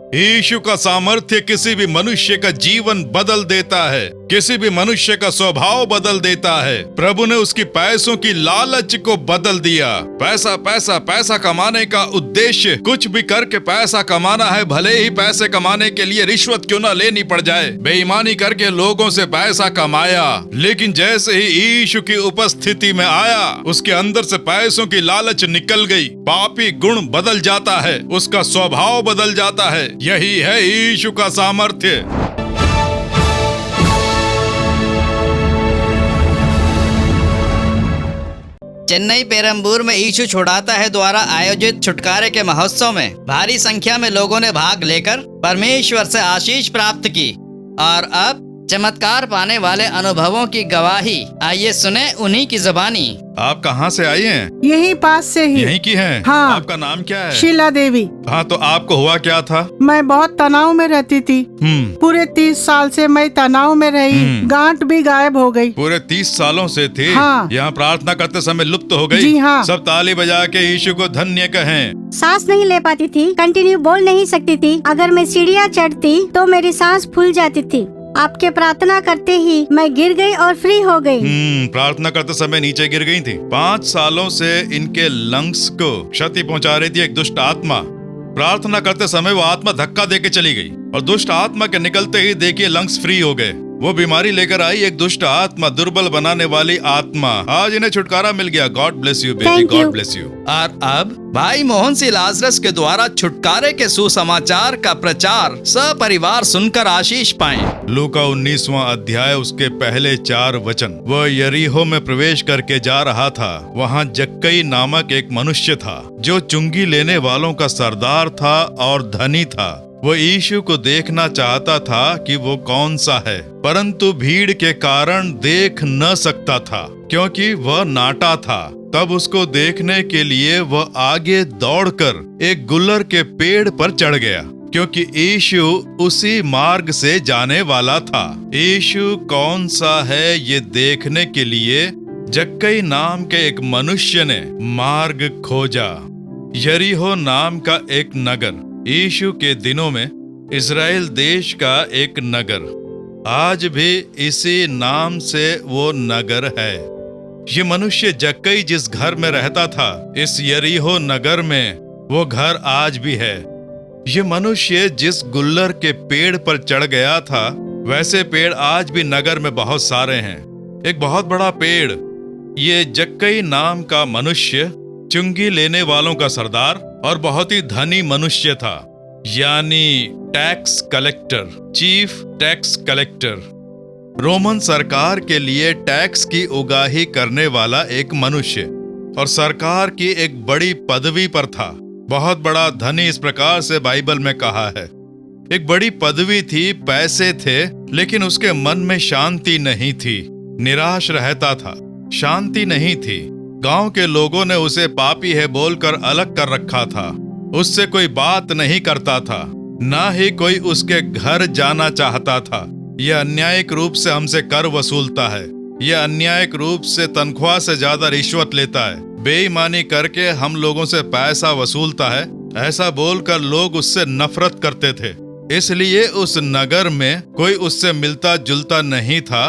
यीशु का सामर्थ्य किसी भी मनुष्य का जीवन बदल देता है, किसी भी मनुष्य का स्वभाव बदल देता है। प्रभु ने उसकी पैसों की लालच को बदल दिया। पैसा पैसा पैसा कमाने का उद्देश्य कुछ भी करके पैसा कमाना है, भले ही पैसे कमाने के लिए रिश्वत क्यों न लेनी पड़ जाए। बेईमानी करके लोगों से पैसा कमाया, लेकिन जैसे ही यीशु की उपस्थिति में आया, उसके अंदर से पैसों की लालच निकल गई। पापी गुण बदल जाता है, उसका स्वभाव बदल जाता है। यही है यीशु का सामर्थ्य। चेन्नई पेरम्बूर में यीशु छुड़ाता है द्वारा आयोजित छुटकारे के महोत्सव में भारी संख्या में लोगों ने भाग लेकर परमेश्वर से आशीष प्राप्त की। और अब चमत्कार पाने वाले अनुभवों की गवाही, आइए सुने उन्हीं की जुबानी। आप कहाँ से आई हैं? यही पास से ही। यहीं की हैं? हाँ। आपका नाम क्या है? शीला देवी। हाँ, तो आपको हुआ क्या था? मैं बहुत तनाव में रहती थी। पूरे 30 साल से मैं तनाव में रही। गांठ भी गायब हो गई। पूरे 30 सालों से थी? हाँ। यहाँ प्रार्थना करते समय लुप्त हो गई? जी हाँ। सब ताली बजा के यीशु को धन्य कहें। सांस नहीं ले पाती थी, कंटिन्यू बोल नहीं सकती थी। अगर मैं सीढ़ियाँ चढ़ती तो मेरी सांस फूल जाती थी। आपके प्रार्थना करते ही मैं गिर गई और फ्री हो गई। प्रार्थना करते समय नीचे गिर गई थी। 5 सालों से इनके लंग्स को क्षति पहुंचा रही थी एक दुष्ट आत्मा। प्रार्थना करते समय वो आत्मा धक्का देके चली गई और दुष्ट आत्मा के निकलते ही देखिए लंग्स फ्री हो गए। वो बीमारी लेकर आई एक दुष्ट आत्मा, दुर्बल बनाने वाली आत्मा। आज इन्हें छुटकारा मिल गया। गॉड ब्लेस यू बेटी, गॉड ब्लेस यू। और अब भाई मोहन सिंह लाजरस के द्वारा छुटकारे के सुसमाचार का प्रचार सपरिवार सुनकर आशीष पाएं। लूका 19वां अध्याय उसके पहले 4 वचन। वह यरीहो में प्रवेश करके जा रहा था। वहाँ जक्कई नामक एक मनुष्य था जो चुंगी लेने वालों का सरदार था और धनी था। वो यीशु को देखना चाहता था कि वो कौन सा है, परंतु भीड़ के कारण देख न सकता था क्योंकि वह नाटा था। तब उसको देखने के लिए वह आगे दौड़कर एक गुल्लर के पेड़ पर चढ़ गया क्योंकि यीशु उसी मार्ग से जाने वाला था। यीशु कौन सा है ये देखने के लिए जक्कई नाम के एक मनुष्य ने मार्ग खोजा। यरीहो नाम का एक नगर, यीशु के दिनों में इज़राइल देश का एक नगर, आज भी इसी नाम से वो नगर है। ये मनुष्य जक्कई जिस घर में रहता था, इस यरीहो नगर में वो घर आज भी है। ये मनुष्य जिस गुल्लर के पेड़ पर चढ़ गया था, वैसे पेड़ आज भी नगर में बहुत सारे हैं। एक बहुत बड़ा पेड़। ये जक्कई नाम का मनुष्य चुंगी लेने वालों का सरदार और बहुत ही धनी मनुष्य था, यानी tax collector, chief tax collector. Roman सरकार के लिए टैक्स की उगाही करने वाला एक मनुष्य और सरकार की एक बड़ी पदवी पर था। बहुत बड़ा धनी, इस प्रकार से बाइबल में कहा है। एक बड़ी पदवी थी, पैसे थे, लेकिन उसके मन में शांति नहीं थी। निराश रहता था, शांति नहीं थी। गांव के लोगों ने उसे पापी है बोलकर अलग कर रखा था। उससे कोई बात नहीं करता था, ना ही कोई उसके घर जाना चाहता था। यह अन्यायिक रूप से हमसे कर वसूलता है, यह अन्यायिक रूप से तनख्वाह से ज्यादा रिश्वत लेता है, बेईमानी करके हम लोगों से पैसा वसूलता है, ऐसा बोलकर लोग उससे नफरत करते थे। इसलिए उस नगर में कोई उससे मिलता जुलता नहीं था,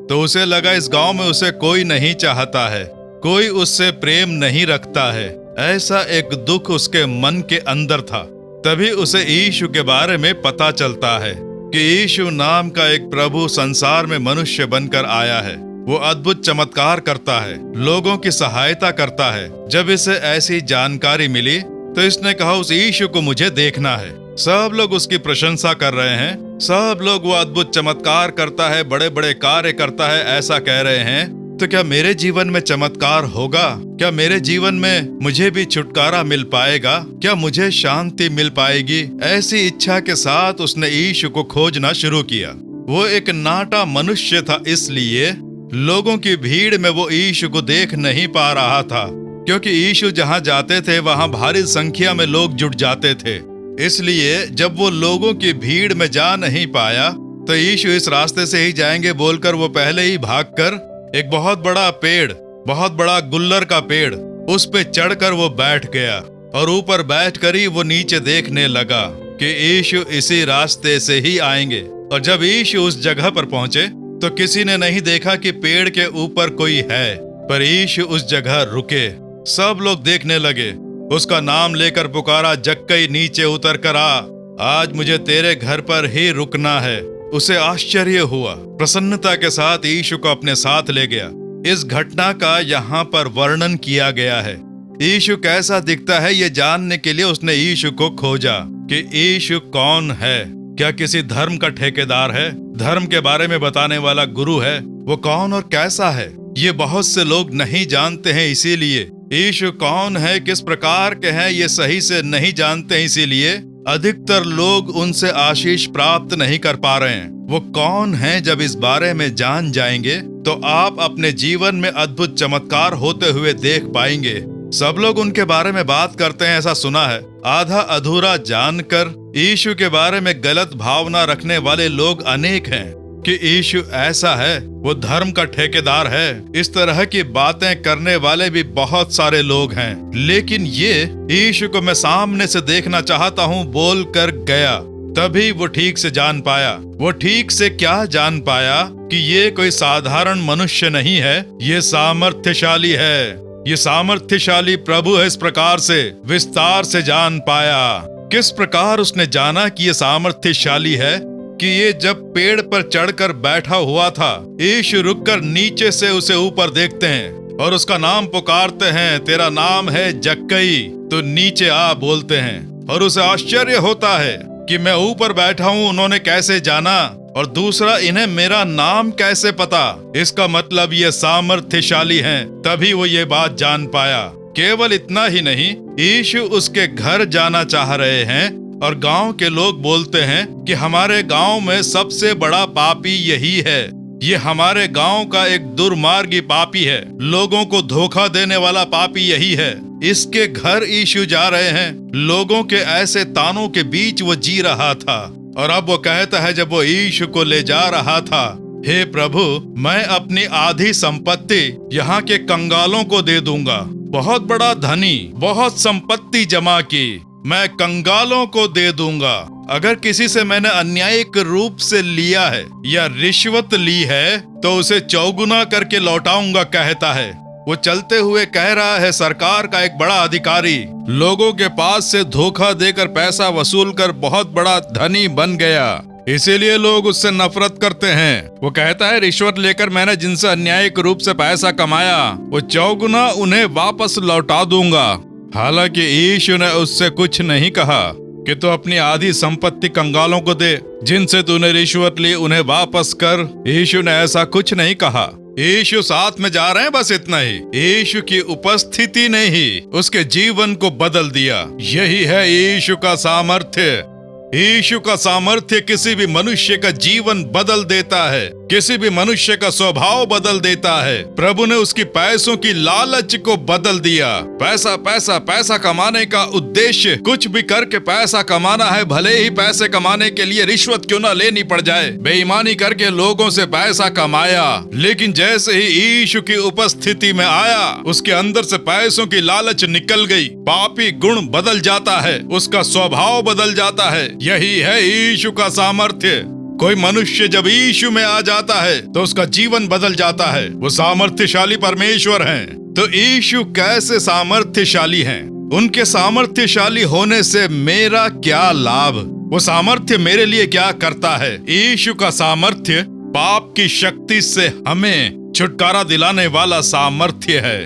तो उसे लगा इस गांव में उसे कोई नहीं चाहता है, कोई उससे प्रेम नहीं रखता है। ऐसा एक दुख उसके मन के अंदर था। तभी उसे यीशु के बारे में पता चलता है कि यीशु नाम का एक प्रभु संसार में मनुष्य बनकर आया है। वो अद्भुत चमत्कार करता है, लोगों की सहायता करता है। जब इसे ऐसी जानकारी मिली तो इसने कहा उस यीशु को मुझे देखना है। सब लोग उसकी प्रशंसा कर रहे हैं, सब लोग वो अद्भुत चमत्कार करता है, बड़े बड़े कार्य करता है, ऐसा कह रहे हैं। तो क्या मेरे जीवन में चमत्कार होगा? क्या मेरे जीवन में मुझे भी छुटकारा मिल पाएगा? क्या मुझे शांति मिल पाएगी? ऐसी इच्छा के साथ उसने यीशु को खोजना शुरू किया। वो एक नाटा मनुष्य था, इसलिए लोगों की भीड़ में वो यीशु को देख नहीं पा रहा था, क्योंकि यीशु जहाँ जाते थे वहाँ भारी संख्या में लोग जुट जाते थे। इसलिए जब वो लोगों की भीड़ में जा नहीं पाया तो यीशु इस रास्ते से ही जाएंगे बोलकर वो पहले ही भागकर एक बहुत बड़ा पेड़, बहुत बड़ा गुल्लर का पेड़, उस पे चढ़कर वो बैठ गया और ऊपर बैठकर ही वो नीचे देखने लगा कि यीशु इसी रास्ते से ही आएंगे। और जब यीशु उस जगह पर पहुंचे तो किसी ने नहीं देखा कि पेड़ के ऊपर कोई है, पर यीशु उस जगह रुके। सब लोग देखने लगे। उसका नाम लेकर पुकारा, जक्कई नीचे उतर कर आ, आज मुझे तेरे घर पर ही रुकना है। उसे आश्चर्य हुआ। प्रसन्नता के साथ यीशु को अपने साथ ले गया। इस घटना का यहाँ पर वर्णन किया गया है। यीशु कैसा दिखता है ये जानने के लिए उसने यीशु को खोजा कि यीशु कौन है। क्या किसी धर्म का ठेकेदार है? धर्म के बारे में बताने वाला गुरु है? वो कौन और कैसा है ये बहुत से लोग नहीं जानते हैं। इसीलिए यीशु कौन है, किस प्रकार के हैं, ये सही से नहीं जानते हैं। इसीलिए अधिकतर लोग उनसे आशीष प्राप्त नहीं कर पा रहे हैं। वो कौन है, जब इस बारे में जान जाएंगे तो आप अपने जीवन में अद्भुत चमत्कार होते हुए देख पाएंगे। सब लोग उनके बारे में बात करते हैं, ऐसा सुना है। आधा अधूरा जानकर यीशु के बारे में गलत भावना रखने वाले लोग अनेक हैं कि यीशु ऐसा है, वो धर्म का ठेकेदार है। इस तरह की बातें करने वाले भी बहुत सारे लोग हैं। लेकिन ये यीशु को मैं सामने से देखना चाहता हूँ बोल कर गया। तभी वो ठीक से जान पाया। वो ठीक से क्या जान पाया कि ये कोई साधारण मनुष्य नहीं है, ये सामर्थ्यशाली है। ये सामर्थ्यशाली प्रभु है। इस प्रकार से विस्तार से जान पाया। किस प्रकार उसने जाना कि ये सामर्थ्यशाली है कि ये जब पेड़ पर चढ़कर बैठा हुआ था, यीशु रुककर नीचे से उसे ऊपर देखते हैं और उसका नाम पुकारते हैं, तेरा नाम है जक्कई, तो नीचे आ बोलते हैं। और उसे आश्चर्य होता है कि मैं ऊपर बैठा हूँ, उन्होंने कैसे जाना, और दूसरा इन्हें मेरा नाम कैसे पता। इसका मतलब ये सामर्थ्यशाली हैं। तभी वो ये बात जान पाया। केवल इतना ही नहीं, यीशु उसके घर जाना चाह रहे हैं और गांव के लोग बोलते हैं कि हमारे गांव में सबसे बड़ा पापी यही है। ये हमारे गांव का एक दुर्मार्गी पापी है, लोगों को धोखा देने वाला पापी यही है। इसके घर यीशु जा रहे हैं। लोगों के ऐसे तानों के बीच वो जी रहा था। और अब वो कहता है, जब वो यीशु को ले जा रहा था, हे प्रभु, मैं अपनी आधी संपत्ति यहाँ के कंगालों को दे दूंगा। बहुत बड़ा धनी, बहुत संपत्ति जमा की, मैं कंगालों को दे दूंगा। अगर किसी से मैंने अन्यायिक रूप से लिया है या रिश्वत ली है तो उसे चौगुना करके लौटाऊंगा, कहता है। वो चलते हुए कह रहा है, सरकार का एक बड़ा अधिकारी लोगों के पास से धोखा देकर पैसा वसूल कर बहुत बड़ा धनी बन गया, इसीलिए लोग उससे नफरत करते हैं। वो कहता है, रिश्वत लेकर मैंने जिनसे अन्यायिक रूप से पैसा कमाया, वो चौगुना उन्हें वापस लौटा दूंगा। हालांकि यीशु ने उससे कुछ नहीं कहा कि तू अपनी आधी संपत्ति कंगालों को दे, जिनसे तूने रिश्वत ली उन्हें वापस कर। यीशु ने ऐसा कुछ नहीं कहा। यीशु साथ में जा रहे हैं, बस इतना ही। यीशु की उपस्थिति ने ही उसके जीवन को बदल दिया। यही है यीशु का सामर्थ्य। यीशु का सामर्थ्य किसी भी मनुष्य का जीवन बदल देता है, किसी भी मनुष्य का स्वभाव बदल देता है। प्रभु ने उसकी पैसों की लालच को बदल दिया। पैसा पैसा पैसा कमाने का उद्देश्य कुछ भी करके पैसा कमाना है, भले ही पैसे कमाने के लिए रिश्वत क्यों ना लेनी पड़ जाए। बेईमानी करके लोगों से पैसा कमाया, लेकिन जैसे ही यीशु की उपस्थिति में आया, उसके अंदर से पैसों की लालच निकल गई। पापी गुण बदल जाता है, उसका स्वभाव बदल जाता है। यही है यीशु का सामर्थ्य। कोई मनुष्य जब यीशु में आ जाता है तो उसका जीवन बदल जाता है। वो सामर्थ्यशाली परमेश्वर हैं। तो यीशु कैसे सामर्थ्यशाली हैं? उनके सामर्थ्यशाली होने से मेरा क्या लाभ? वो सामर्थ्य मेरे लिए क्या करता है? यीशु का सामर्थ्य पाप की शक्ति से हमें छुटकारा दिलाने वाला सामर्थ्य है।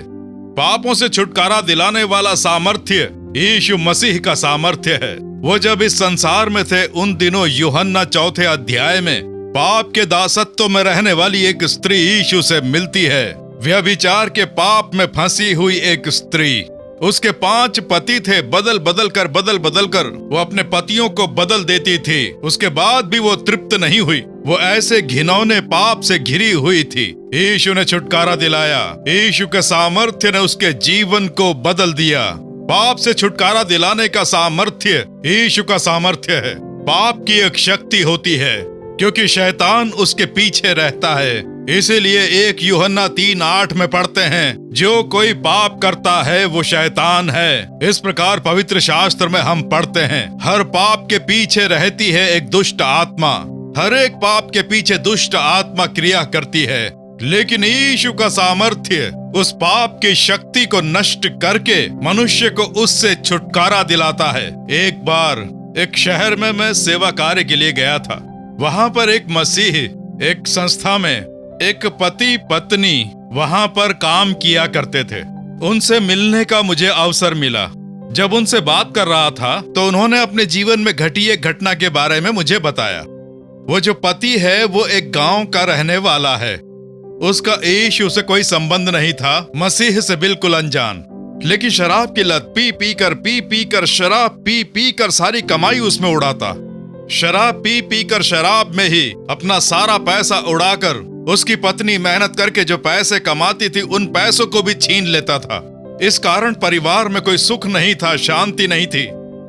पापों से छुटकारा दिलाने वाला सामर्थ्य यीशु मसीह का सामर्थ्य है। वो जब इस संसार में थे, उन दिनों यूहन्ना 4 अध्याय में पाप के दासत्व में रहने वाली एक स्त्री यीशु से मिलती है। व्यभिचार के पाप में फंसी हुई एक स्त्री। उसके 5 पति थे। बदल बदल कर वो अपने पतियों को बदल देती थी। उसके बाद भी वो तृप्त नहीं हुई। वो ऐसे घिनौने पाप से घिरी हुई थी। यीशु ने छुटकारा दिलाया। यीशु के सामर्थ्य ने उसके जीवन को बदल दिया। पाप से छुटकारा दिलाने का सामर्थ्य यीशु का सामर्थ्य है। पाप की एक शक्ति होती है, क्योंकि शैतान उसके पीछे रहता है। इसीलिए 1 यूहन्ना 3:8 में पढ़ते हैं, जो कोई पाप करता है वो शैतान है। इस प्रकार पवित्र शास्त्र में हम पढ़ते हैं, हर पाप के पीछे रहती है एक दुष्ट आत्मा। हर एक पाप के पीछे दुष्ट आत्मा क्रिया करती है, लेकिन यीशु का सामर्थ्य उस पाप की शक्ति को नष्ट करके मनुष्य को उससे छुटकारा दिलाता है। एक बार एक शहर में मैं सेवा कार्य के लिए गया था। वहां पर एक मसीह एक संस्था में एक पति पत्नी वहां पर काम किया करते थे। उनसे मिलने का मुझे अवसर मिला। जब उनसे बात कर रहा था तो उन्होंने अपने जीवन में घटी एक घटना के बारे में मुझे बताया। वो जो पति है वो एक गांव का रहने वाला है। उसका यीशु से कोई संबंध नहीं था, मसीह से बिल्कुल अनजान, लेकिन शराब की लत पी पी कर शराब पी कर सारी कमाई उसमें उड़ाता। शराब पी कर शराब में ही अपना सारा पैसा उड़ाकर उसकी पत्नी मेहनत करके जो पैसे कमाती थी उन पैसों को भी छीन लेता था। इस कारण परिवार में कोई सुख नहीं था, शांति नहीं थी।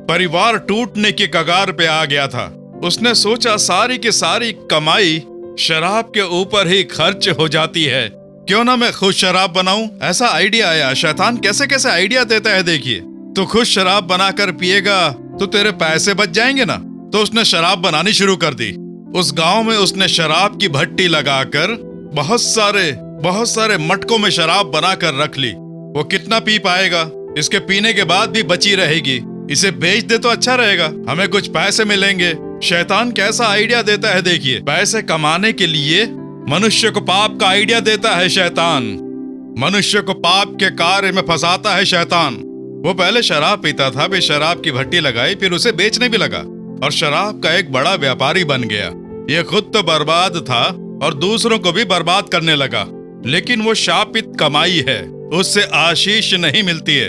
परिवार टूटने की कगार पे आ गया था। उसने सोचा सारी की सारी कमाई शराब के ऊपर ही खर्च हो जाती है, क्यों ना मैं खुद शराब बनाऊं। ऐसा आइडिया आया। शैतान कैसे कैसे आइडिया देता है देखिए। तो खुद शराब बनाकर पिएगा तो तेरे पैसे बच जाएंगे ना। तो उसने शराब बनानी शुरू कर दी। उस गांव में उसने शराब की भट्टी लगाकर बहुत सारे मटकों में शराब बनाकर रख ली। वो कितना पी पाएगा? इसके पीने के बाद भी बची रहेगी। इसे बेच दे तो अच्छा रहेगा, हमें कुछ पैसे मिलेंगे। शैतान कैसा आइडिया देता है देखिए। पैसे कमाने के लिए मनुष्य को पाप का आइडिया देता है शैतान। मनुष्य को पाप के कार्य में फंसाता है शैतान। वो पहले शराब पीता था, फिर शराब की भट्टी लगाई, फिर उसे बेचने भी लगा और शराब का एक बड़ा व्यापारी बन गया। ये खुद तो बर्बाद था और दूसरों को भी बर्बाद करने लगा। लेकिन वो शापित कमाई है, उससे आशीष नहीं मिलती है।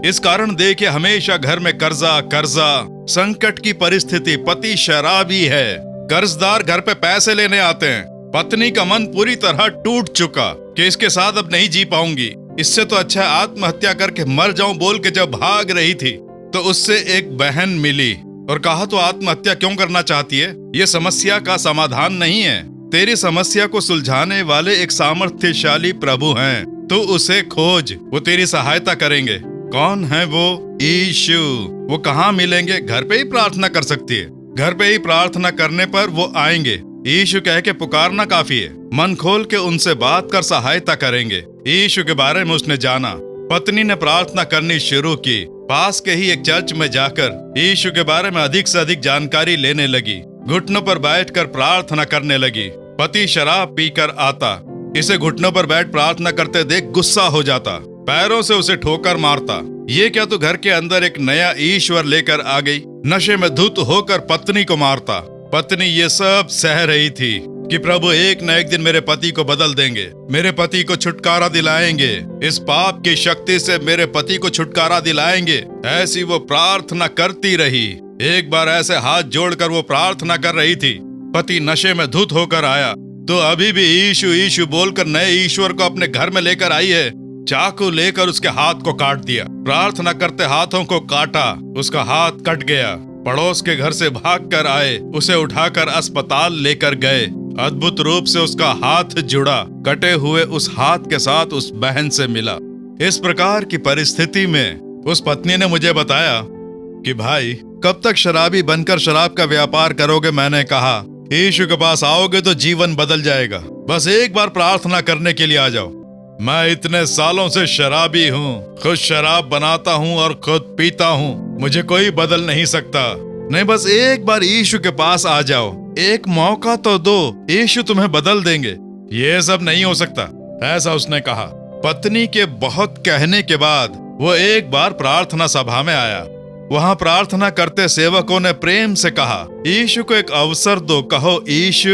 इस कारण देखिए हमेशा घर में कर्जा, संकट की परिस्थिति। पति शराबी है, कर्जदार घर पे पैसे लेने आते हैं। पत्नी का मन पूरी तरह टूट चुका कि इसके साथ अब नहीं जी पाऊंगी, इससे तो अच्छा आत्महत्या करके मर जाऊं बोल के जब भाग रही थी तो उससे एक बहन मिली और कहा तो आत्महत्या क्यों करना चाहती है? ये समस्या का समाधान नहीं है। तेरी समस्या को सुलझाने वाले एक सामर्थ्यशाली प्रभु हैं। तू उसे खोज, वो तेरी सहायता करेंगे। कौन है वो? यीशु। वो कहाँ मिलेंगे? घर पे ही प्रार्थना कर सकती है। घर पे ही प्रार्थना करने पर वो आएंगे। यीशु कह के पुकारना काफी है। मन खोल के उनसे बात कर सहायता करेंगे। यीशु के बारे में उसने जाना। पत्नी ने प्रार्थना करनी शुरू की। पास के ही एक चर्च में जाकर यीशु के बारे में अधिक से अधिक जानकारी लेने लगी। घुटनों पर बैठकर प्रार्थना करने लगी। पति शराब पीकर आता, इसे घुटनों पर बैठ प्रार्थना करते देख गुस्सा हो जाता, पैरों से उसे ठोकर मारता। ये क्या तू घर के अंदर एक नया ईश्वर लेकर आ गई? नशे में धुत होकर पत्नी को मारता। पत्नी ये सब सह रही थी कि प्रभु एक न एक दिन मेरे पति को बदल देंगे, मेरे पति को छुटकारा दिलाएंगे, इस पाप की शक्ति से मेरे पति को छुटकारा दिलाएंगे। ऐसी वो प्रार्थना करती रही। एक बार ऐसे हाथ जोड़कर वो प्रार्थना कर रही थी। पति नशे में धुत होकर आया तो अभी भी यीशु यीशु बोलकर नए ईश्वर को अपने घर में लेकर आई है। चाकू लेकर उसके हाथ को काट दिया। प्रार्थना करते हाथों को काटा, उसका हाथ कट गया। पड़ोस के घर से भागकर आए, उसे उठाकर अस्पताल लेकर गए। अद्भुत रूप से उसका हाथ जुड़ा, कटे हुए उस हाथ के साथ उस बहन से मिला। इस प्रकार की परिस्थिति में उस पत्नी ने मुझे बताया कि भाई कब तक शराबी बनकर शराब का व्यापार करोगे? मैंने कहा यीशु के पास आओगे तो जीवन बदल जाएगा। बस एक बार प्रार्थना करने के लिए आ जाओ। मैं इतने सालों से शराबी हूँ, खुद शराब बनाता हूँ और खुद पीता हूँ, मुझे कोई बदल नहीं सकता। नहीं, बस एक बार यीशु के पास आ जाओ, एक मौका तो दो, यीशु तुम्हें बदल देंगे। ये सब नहीं हो सकता, ऐसा उसने कहा। पत्नी के बहुत कहने के बाद वो एक बार प्रार्थना सभा में आया। वहाँ प्रार्थना करते सेवकों ने प्रेम से कहा, यीशु को एक अवसर दो, कहो यीशु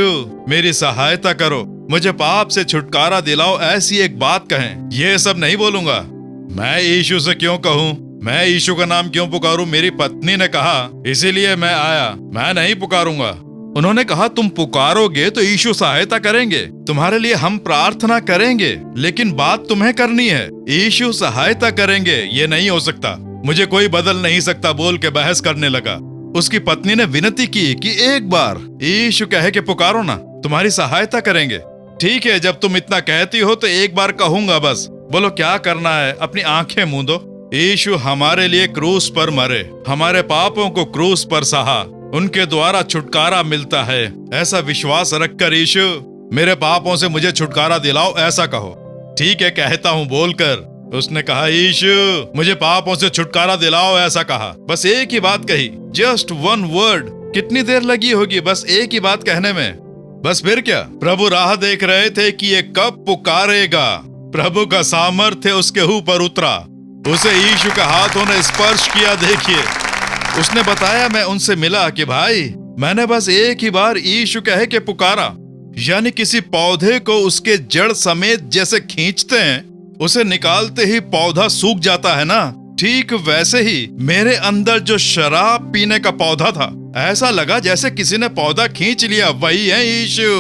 मेरी सहायता करो, मुझे पाप से छुटकारा दिलाओ, ऐसी एक बात कहें। ये सब नहीं बोलूंगा। मैं यीशु से क्यों कहूँ? मैं यीशु का नाम क्यों पुकारूं? मेरी पत्नी ने कहा, इसीलिए मैं आया। मैं नहीं पुकारूंगा। उन्होंने कहा, तुम पुकारोगे तो यीशु सहायता करेंगे, तुम्हारे लिए हम प्रार्थना करेंगे, लेकिन बात तुम्हें करनी है। यीशु सहायता करेंगे, ये नहीं हो सकता, मुझे कोई बदल नहीं सकता बोल के बहस करने लगा। उसकी पत्नी ने विनती की कि एक बार यीशु कहे कि पुकारो ना, तुम्हारी सहायता करेंगे। ठीक है, जब तुम इतना कहती हो तो एक बार कहूंगा बस। बोलो क्या करना है, अपनी आंखें मूंदो। यीशु हमारे लिए क्रूस पर मरे, हमारे पापों को क्रूस पर सहा, उनके द्वारा छुटकारा मिलता है। ऐसा विश्वास रखकर यीशु मेरे पापों से मुझे छुटकारा दिलाओ, ऐसा कहो। ठीक है, कहता हूँ बोलकर उसने कहा, यीशु मुझे पापों से छुटकारा दिलाओ, ऐसा कहा। बस एक ही बात कही, जस्ट वन वर्ड। कितनी देर लगी होगी बस एक ही बात कहने में। बस फिर क्या, प्रभु राह देख रहे थे कि ये कब पुकारेगा। प्रभु का सामर्थ्य उसके ऊपर उतरा, उसे यीशु के हाथों ने स्पर्श किया। देखिए, उसने बताया, मैं उनसे मिला कि भाई मैंने बस एक ही बार यीशु कहे के पुकारा। यानी किसी पौधे को उसके जड़ समेत जैसे खींचते हैं, उसे निकालते ही पौधा सूख जाता है ना, ठीक वैसे ही मेरे अंदर जो शराब पीने का पौधा था, ऐसा लगा जैसे किसी ने पौधा खींच लिया। वही है यीशु,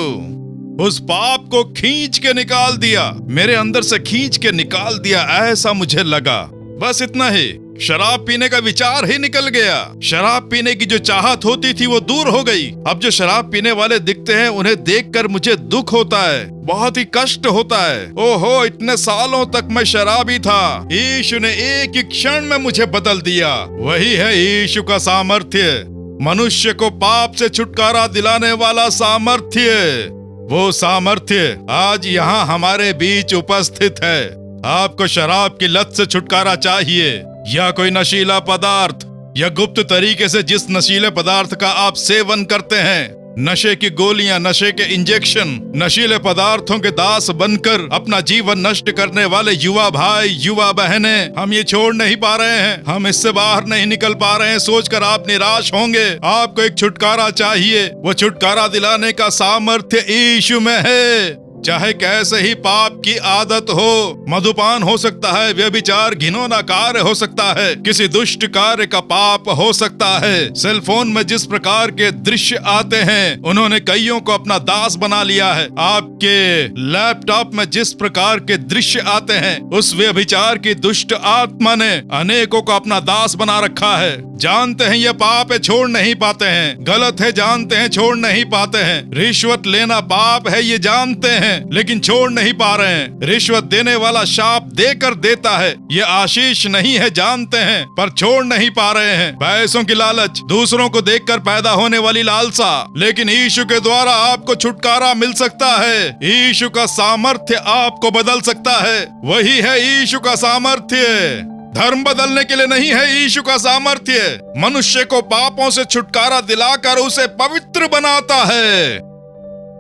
उस पाप को खींच के निकाल दिया, मेरे अंदर से खींच के निकाल दिया, ऐसा मुझे लगा। बस इतना ही, शराब पीने का विचार ही निकल गया। शराब पीने की जो चाहत होती थी वो दूर हो गई। अब जो शराब पीने वाले दिखते हैं उन्हें देखकर मुझे दुख होता है, बहुत ही कष्ट होता है। ओहो, इतने सालों तक मैं शराबी था, यीशु ने एक ही क्षण में मुझे बदल दिया। वही है यीशु का सामर्थ्य, मनुष्य को पाप से छुटकारा दिलाने वाला सामर्थ्य। वो सामर्थ्य आज यहाँ हमारे बीच उपस्थित है। आपको शराब की लत से छुटकारा चाहिए, या कोई नशीला पदार्थ, या गुप्त तरीके से जिस नशीले पदार्थ का आप सेवन करते हैं, नशे की गोलियां, नशे के इंजेक्शन, नशीले पदार्थों के दास बनकर अपना जीवन नष्ट करने वाले युवा भाई, युवा बहनें, हम ये छोड़ नहीं पा रहे हैं, हम इससे बाहर नहीं निकल पा रहे हैं। सोचकर आप निराश होंगे। आपको एक छुटकारा चाहिए, वो छुटकारा दिलाने का सामर्थ्य यीशु में है। चाहे कैसे ही पाप की आदत हो, मधुपान हो सकता है, व्यभिचार घिनौना कार्य हो सकता है, किसी दुष्ट कार्य का पाप हो सकता है। सेलफोन में जिस प्रकार के दृश्य आते हैं, उन्होंने कईयों को अपना दास बना लिया है। आपके लैपटॉप में जिस प्रकार के दृश्य आते हैं, उस व्यभिचार की दुष्ट आत्मा ने अनेकों को अपना दास बना रखा है। जानते हैं ये पाप है, छोड़ नहीं पाते हैं। गलत है, जानते हैं, छोड़ नहीं पाते हैं। रिश्वत लेना पाप है, ये जानते हैं, लेकिन छोड़ नहीं पा रहे हैं। रिश्वत देने वाला शाप देकर देता है, ये आशीष नहीं है, जानते हैं, पर छोड़ नहीं पा रहे हैं। पैसों की लालच, दूसरों को देखकर पैदा होने वाली लालसा, लेकिन यीशु के द्वारा आपको छुटकारा मिल सकता है। यीशु का सामर्थ्य आपको बदल सकता है। वही है यीशु का सामर्थ्य। धर्म बदलने के लिए नहीं है यीशु का सामर्थ्य, मनुष्य को पापों से छुटकारा दिलाकर उसे पवित्र बनाता है।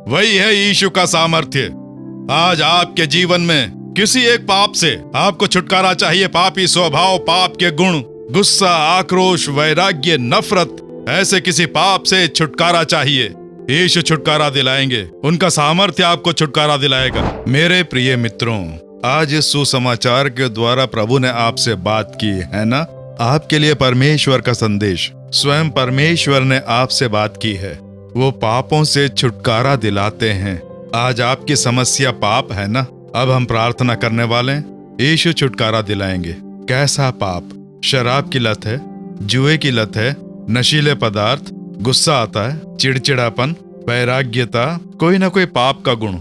वही है यीशु का सामर्थ्य। आज आपके जीवन में किसी एक पाप से आपको छुटकारा चाहिए, पापी स्वभाव, पाप के गुण, गुस्सा, आक्रोश, वैराग्य, नफरत, ऐसे किसी पाप से छुटकारा चाहिए, यीशु छुटकारा दिलाएंगे। उनका सामर्थ्य आपको छुटकारा दिलाएगा। मेरे प्रिय मित्रों, आज इस सुसमाचार के द्वारा प्रभु ने आपसे बात की है ना। आपके लिए परमेश्वर का संदेश, स्वयं परमेश्वर ने आपसे बात की है। वो पापों से छुटकारा दिलाते हैं। आज आपकी समस्या पाप है ना। अब हम प्रार्थना करने वाले हैं, यीशु छुटकारा दिलाएंगे। कैसा पाप? शराब की लत है, जुए की लत है, नशीले पदार्थ, गुस्सा आता है, चिड़चिड़ापन, वैराग्यता, कोई ना कोई पाप का गुण,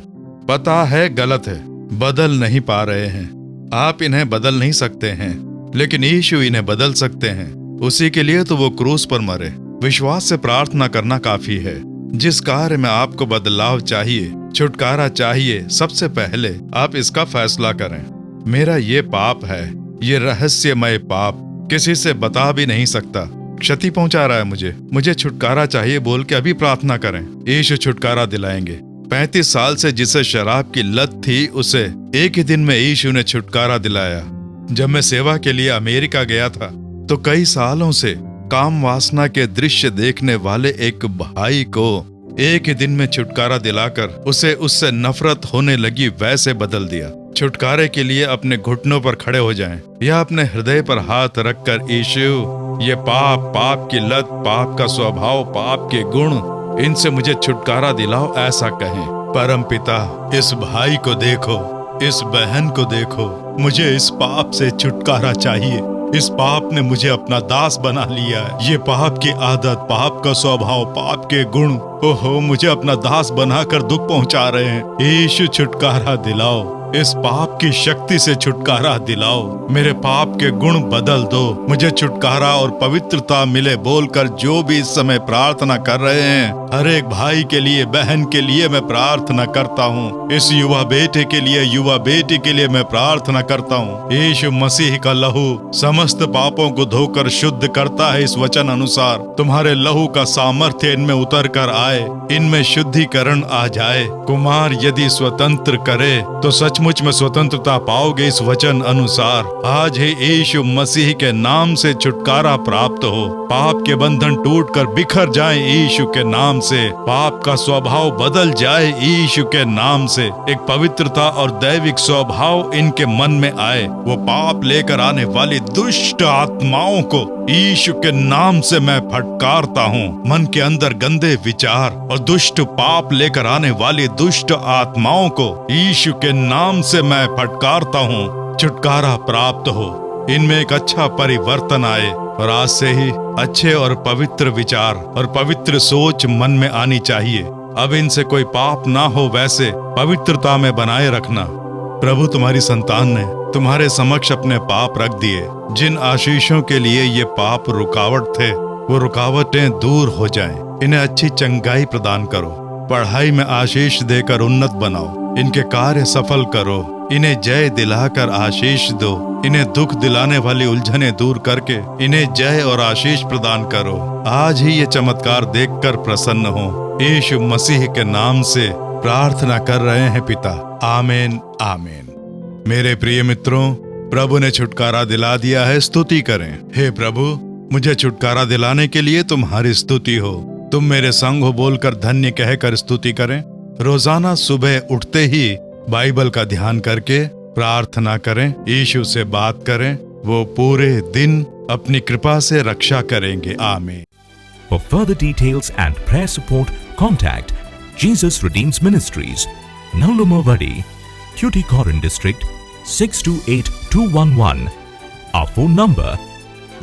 पता है गलत है, बदल नहीं पा रहे हैं। आप इन्हें बदल नहीं सकते हैं, लेकिन यीशु इन्हें बदल सकते हैं। उसी के लिए तो वो क्रूस पर मरे। विश्वास से प्रार्थना करना काफी है। जिस कार्य में आपको बदलाव चाहिए, छुटकारा चाहिए, सबसे पहले आप इसका फैसला करें। मेरा ये पाप है, ये रहस्यमय पाप, किसी से बता भी नहीं सकता, क्षति पहुंचा रहा है मुझे छुटकारा चाहिए बोल के अभी प्रार्थना करें। यीशु छुटकारा दिलाएंगे। 35 साल से जिसे शराब की लत थी, उसे एक ही दिन में यीशु ने छुटकारा दिलाया। जब मैं सेवा के लिए अमेरिका गया था, तो कई सालों से काम वासना के दृश्य देखने वाले एक भाई को एक ही दिन में छुटकारा दिलाकर उसे उससे नफरत होने लगी वैसे बदल दिया। छुटकारे के लिए अपने घुटनों पर खड़े हो जाएं या अपने हृदय पर हाथ रखकर, यीशु ये पाप की लत, पाप का स्वभाव, पाप के गुण, इनसे मुझे छुटकारा दिलाओ, ऐसा कहें। परम पिता, इस भाई को देखो, इस बहन को देखो, मुझे इस पाप से छुटकारा चाहिए। इस पाप ने मुझे अपना दास बना लिया है। ये पाप की आदत, पाप का स्वभाव, पाप के गुण, ओहो, मुझे अपना दास बनाकर दुख पहुंचा रहे हैं। यीशु छुटकारा दिलाओ, इस पाप की शक्ति से छुटकारा दिलाओ। मेरे पाप के गुण बदल दो, मुझे छुटकारा और पवित्रता मिले बोलकर जो भी इस समय प्रार्थना कर रहे हैं, हर एक भाई के लिए, बहन के लिए मैं प्रार्थना करता हूँ। इस युवा बेटे के लिए, युवा बेटी के लिए मैं प्रार्थना करता हूँ। यीशु मसीह का लहू समस्त पापों को धोकर शुद्ध करता है। इस वचन अनुसार तुम्हारे लहू का सामर्थ्य इनमें उतर कर आए, इनमें शुद्धिकरण आ जाए। कुमार यदि स्वतंत्र करे तो सचमुच में स्वतंत्रता पाओगे। इस वचन अनुसार आज ही यीशु मसीह के नाम से छुटकारा प्राप्त हो। पाप के बंधन टूटकर बिखर जाए यीशु के नाम से। पाप का स्वभाव बदल जाए यीशु के नाम से। एक पवित्रता और दैविक स्वभाव इनके मन में आए। वो पाप लेकर आने वाली दुष्ट आत्माओं को यीशु के नाम से मैं फटकारता हूँ। मन के अंदर गंदे विचार और दुष्ट पाप लेकर आने वाली दुष्ट आत्माओं को यीशु के नाम से मैं फटकारता हूँ। छुटकारा प्राप्त हो, इनमें एक अच्छा परिवर्तन आए और आज से ही अच्छे और पवित्र विचार और पवित्र सोच मन में आनी चाहिए। अब इनसे कोई पाप ना हो, वैसे पवित्रता में बनाए रखना। प्रभु तुम्हारी संतान ने तुम्हारे समक्ष अपने पाप रख दिए। जिन आशीषों के लिए ये पाप रुकावट थे, वो रुकावटें दूर हो जाएं। इन्हें अच्छी चंगाई प्रदान करो, पढ़ाई में आशीष देकर उन्नत बनाओ, इनके कार्य सफल करो, इन्हें जय दिलाकर आशीष दो। इन्हें दुख दिलाने वाली उलझनें दूर करके इन्हें जय और आशीष प्रदान करो। आज ही ये चमत्कार देखकर प्रसन्न हो। यीशु मसीह के नाम से प्रार्थना कर रहे हैं पिता, आमीन आमीन। मेरे प्रिय मित्रों, प्रभु ने छुटकारा दिला दिया है, स्तुति करें। हे प्रभु, मुझे छुटकारा दिलाने के लिए तुम्हारी स्तुति हो। तुम मेरे संग हो बोलकर धन्य कहकर स्तुति करें। रोजाना सुबह उठते ही बाइबल का ध्यान करके प्रार्थना करें, यीशु से बात करें। वो पूरे दिन अपनी कृपा से रक्षा करेंगे। आमीन। For further details and prayer support, contact Jesus Redeems Ministries, Nallumavadi, Tuticorin District, 628211. Our phone number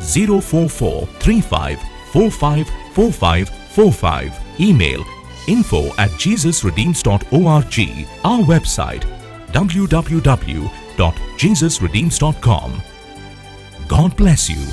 04435454545. Email info@jesusredeems.org. Our website www.jesusredeems.com. God bless you.